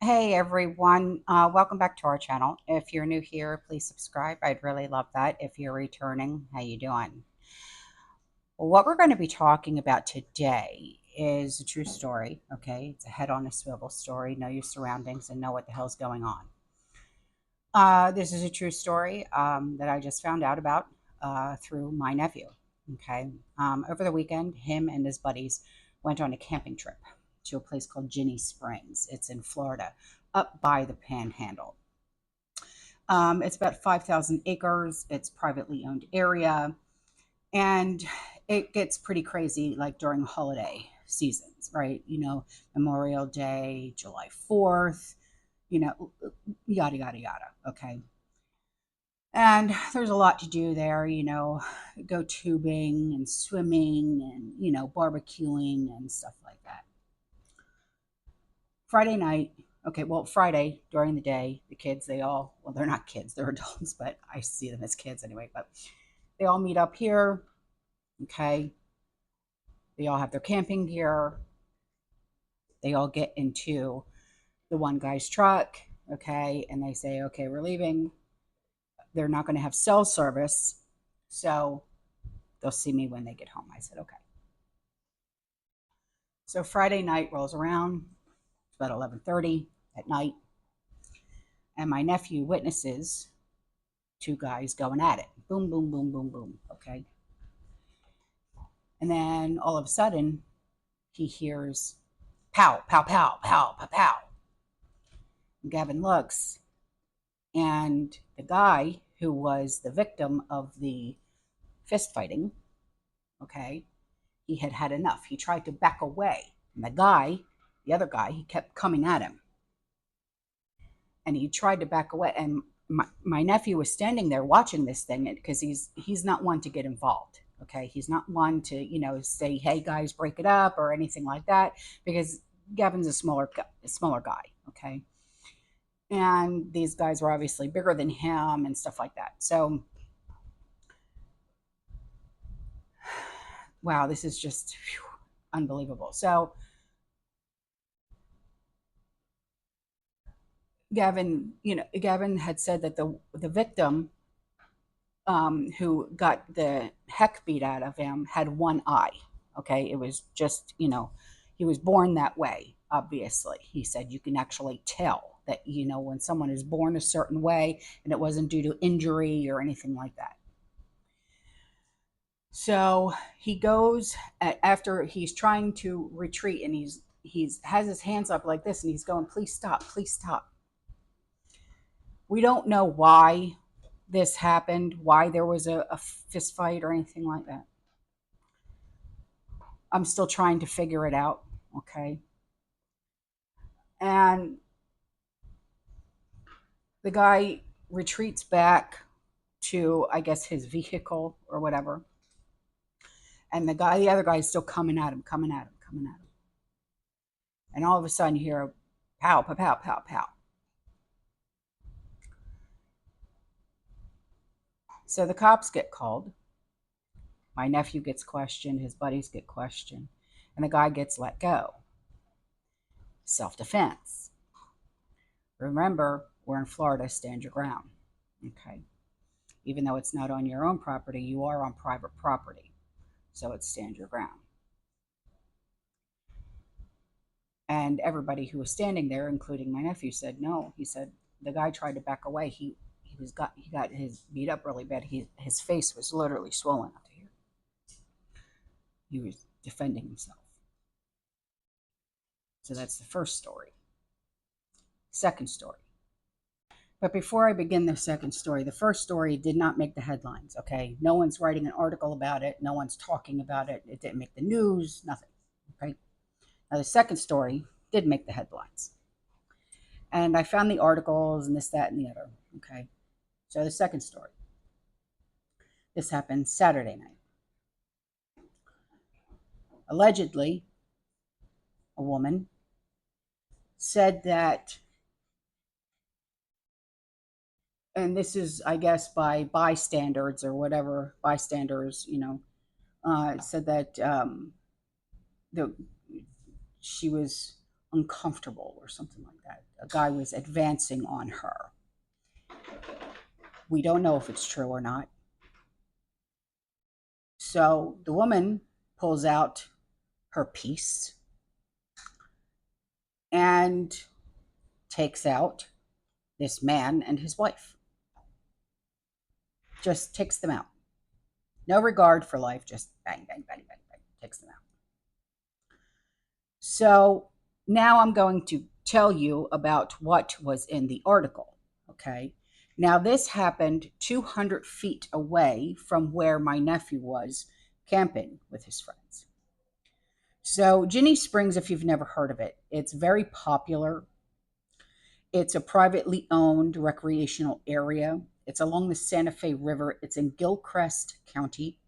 Hey everyone, welcome back to our channel. If you're new here, please subscribe. I'd really love that. If you're returning, how you doing? Well, what we're going to be talking about today is a true story. Okay, it's a head on a swivel story. Know your surroundings and know what the hell's going on. This is a true story that I just found out about through my nephew. Okay, over the weekend, him and his buddies went on a camping trip to a place called Ginny Springs. It's in Florida, up by the Panhandle. It's about 5,000 acres. It's privately owned area, and it gets pretty crazy like during holiday seasons, right? Memorial Day, July 4th, yada, yada, yada. Okay. And there's a lot to do there, go tubing and swimming and, barbecuing and stuff like that. Friday night, okay, well, Friday during the day, the kids, well, they're not kids, they're adults, but I see them as kids anyway, but they all meet up here, okay? They all have their camping gear. They all get into the one guy's truck, okay? And they say, okay, we're leaving. They're not going to have cell service, so they'll see me when they get home. I said, okay. So Friday night rolls around. It's about 11:30 at night, and my nephew witnesses two guys going at it. Boom, boom, boom, boom, boom. Okay. And then all of a sudden, he hears pow, pow, pow, pow, pow, pow. And Gavin looks, and the guy who was the victim of the fist fighting, okay, he had had enough. He tried to back away. And the other guy, he kept coming at him. And he tried to back away. And my nephew was standing there watching this thing because he's not one to get involved. Okay. He's not one to, say, hey guys, break it up or anything like that, because Gavin's a smaller guy. Okay. And these guys were obviously bigger than him and stuff like that. So, wow, this is just unbelievable. So, Gavin had said that the victim who got the heck beat out of him had one eye. Okay, it was just he was born that way. Obviously, he said you can actually tell that when someone is born a certain way and it wasn't due to injury or anything like that. So he goes after he's trying to retreat, and he's has his hands up like this, and he's going, please stop, please stop. We don't know why this happened, why there was a fist fight or anything like that. I'm still trying to figure it out. Okay. And the guy retreats back to, I guess, his vehicle or whatever. And the other guy is still coming at him, coming at him, coming at him. And all of a sudden you hear a pow, pow, pow, pow, pow. So the cops get called. My nephew gets questioned, his buddies get questioned, and the guy gets let go. Self-defense. Remember, we're in Florida, stand your ground. Okay. Even though it's not on your own property, you are on private property. So it's stand your ground. And everybody who was standing there, including my nephew, said no. He said the guy tried to back away. He got his beat up really bad. His face was literally swollen up to here. He was defending himself. So that's the first story. Second story. But before I begin the second story, the first story did not make the headlines, okay? No one's writing an article about it. No one's talking about it. It didn't make the news, nothing, okay? Now, the second story did make the headlines. And I found the articles and this, that, and the other, okay? So the second story. This happened Saturday night. Allegedly, a woman said that, and this is, I guess, by bystanders or whatever, bystanders, said that the she was uncomfortable or something like that. a guy was advancing on her. We don't know if it's true or not. So the woman pulls out her piece and takes out this man and his wife. Just takes them out. No regard for life, just bang, bang, bang, bang, bang, takes them out. So now I'm going to tell you about what was in the article. Okay. Now, this happened 200 feet away from where my nephew was camping with his friends. So, Ginny Springs, if you've never heard of it, it's very popular. It's a privately owned recreational area. It's along the Santa Fe River. It's in Gilchrist County.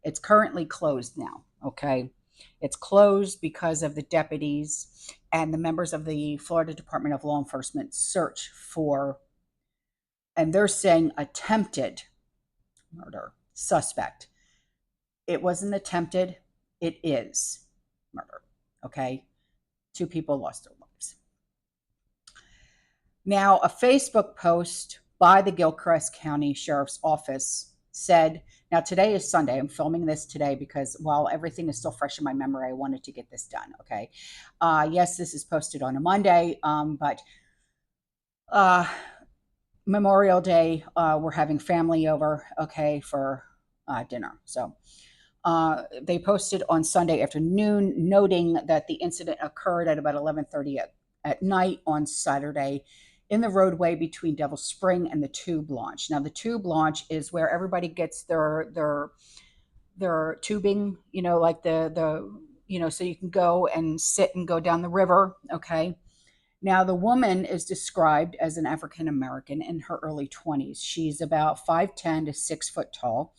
It's currently closed now, okay? It's closed because of the deputies and the members of the Florida Department of Law Enforcement search for, and they're saying attempted murder suspect. It wasn't attempted, it is murder, okay? 2 people lost their lives. Now, a Facebook post by the Gilchrist County Sheriff's Office said, now today is Sunday. I'm filming this today because while everything is still fresh in my memory, I wanted to get this done, okay? Yes, this is posted on a Monday, but Memorial Day, we're having family over, okay, for dinner. So they posted on Sunday afternoon, noting that the incident occurred at about 11:30 at night on Saturday in the roadway between Devil Spring and the Tube Launch. Now, the Tube Launch is where everybody gets their tubing, like so you can go and sit and go down the river, okay? Now, the woman is described as an African American in her early 20s. She's about 5'10" to 6 foot tall.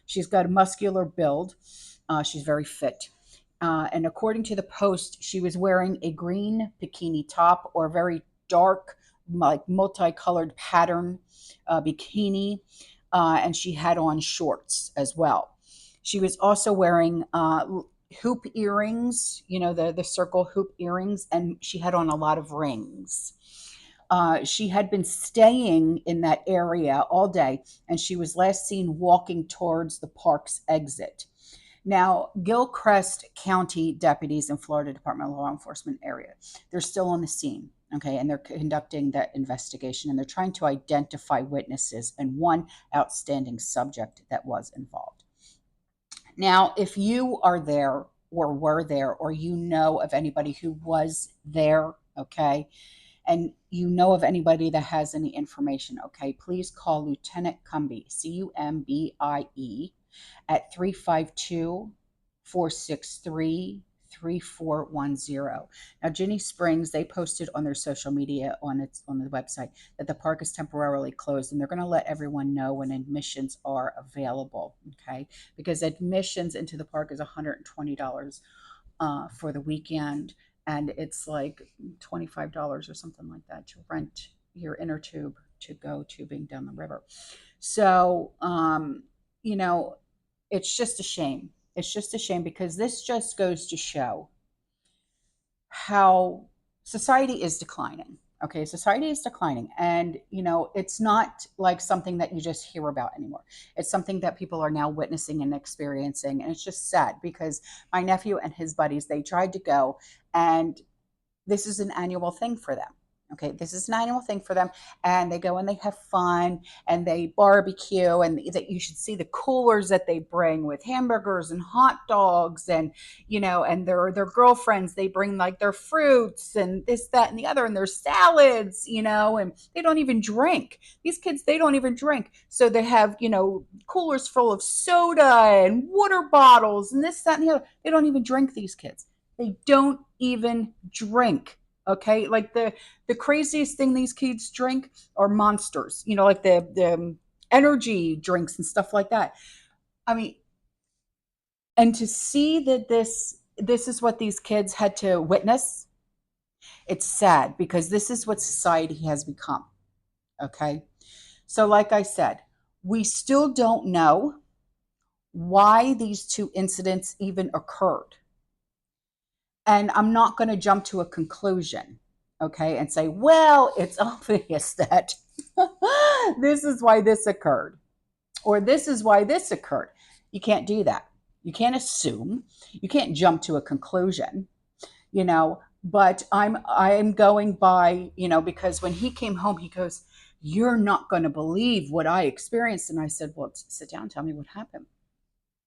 She's got a muscular build. She's very fit. And according to the post, she was wearing a green bikini top or very dark, like multicolored pattern bikini. And she had on shorts as well. She was also wearing hoop earrings, the circle hoop earrings, and she had on a lot of rings. She had been staying in that area all day, and she was last seen walking towards the park's exit. Now, Gilchrist County deputies in Florida Department of Law Enforcement area, they're still on the scene, okay, and they're conducting that investigation, and they're trying to identify witnesses and one outstanding subject that was involved. Now, if you are there or were there, or you know of anybody who was there, okay, and you know of anybody that has any information, okay, please call Lieutenant Cumbie, Cumbie, at 352-463-3410. Now, Ginny Springs, they posted on their social media on the website that the park is temporarily closed, and they're going to let everyone know when admissions are available, okay? Because admissions into the park is $120 for the weekend, and it's like $25 or something like that to rent your inner tube to go tubing down the river. So, it's just a shame. It's just a shame because this just goes to show how society is declining. Okay, society is declining, and it's not like something that you just hear about anymore. It's something that people are now witnessing and experiencing, and it's just sad because my nephew and his buddies, they tried to go, and this is an annual thing for them. Okay, this is an annual thing for them, and they go and they have fun and they barbecue, and that you should see the coolers that they bring with hamburgers and hot dogs, and and their girlfriends, they bring like their fruits and this, that, and the other, and their salads, and they don't even drink. These kids, they don't even drink, so they have coolers full of soda and water bottles and this, that, and the other. They don't even drink. These kids, they don't even drink. Okay, like the craziest thing these kids drink are monsters, like the energy drinks and stuff like that. I mean, and to see that this is what these kids had to witness, it's sad because this is what society has become. Okay, so like I said, we still don't know why these 2 incidents even occurred. And I'm not going to jump to a conclusion. okay, and say, well, it's obvious that this is why this occurred, or this is why this occurred. You can't do that. You can't assume. You can't jump to a conclusion, but I'm going by, because when he came home, he goes, "You're not going to believe what I experienced." And I said, "Well, sit down, tell me what happened."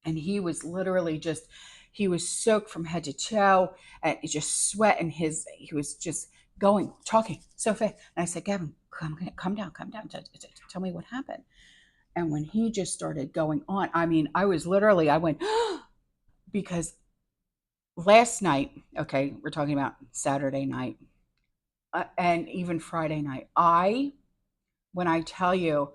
And he was literally just, he was soaked from head to toe, and it just sweat, and he was just talking so fast. And I said, "Gavin, come down, come down, tell me what happened." And when he just started going on, I mean, I went, because last night, okay, we're talking about Saturday night, and even Friday night, when I tell you,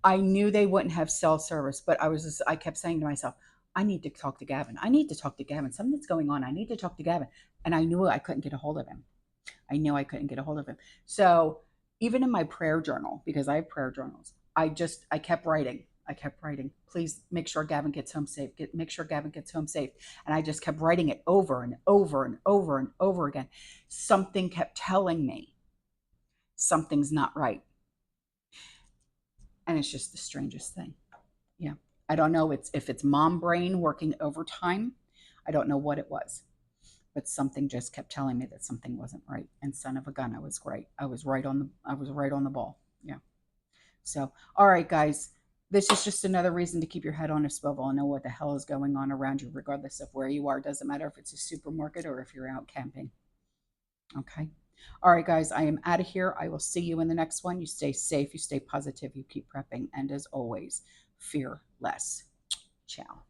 I knew they wouldn't have cell service, but I kept saying to myself, I need to talk to Gavin. I need to talk to Gavin. Something's going on. I need to talk to Gavin. And I knew I couldn't get a hold of him. I knew I couldn't get a hold of him. So even in my prayer journal, because I have prayer journals, I kept writing. I kept writing. Please make sure Gavin gets home safe. Make sure Gavin gets home safe. And I just kept writing it over and over and over and over again. Something kept telling me something's not right. And it's just the strangest thing. Yeah. I don't know if it's mom brain working overtime. I don't know what it was, but something just kept telling me that something wasn't right. And son of a gun, I was right. I was right on the ball. Yeah. So, all right, guys, this is just another reason to keep your head on a swivel and know what the hell is going on around you, regardless of where you are. It doesn't matter if it's a supermarket or if you're out camping. Okay. All right, guys, I am out of here. I will see you in the next one. You stay safe, you stay positive, you keep prepping, and as always, fear less. Ciao.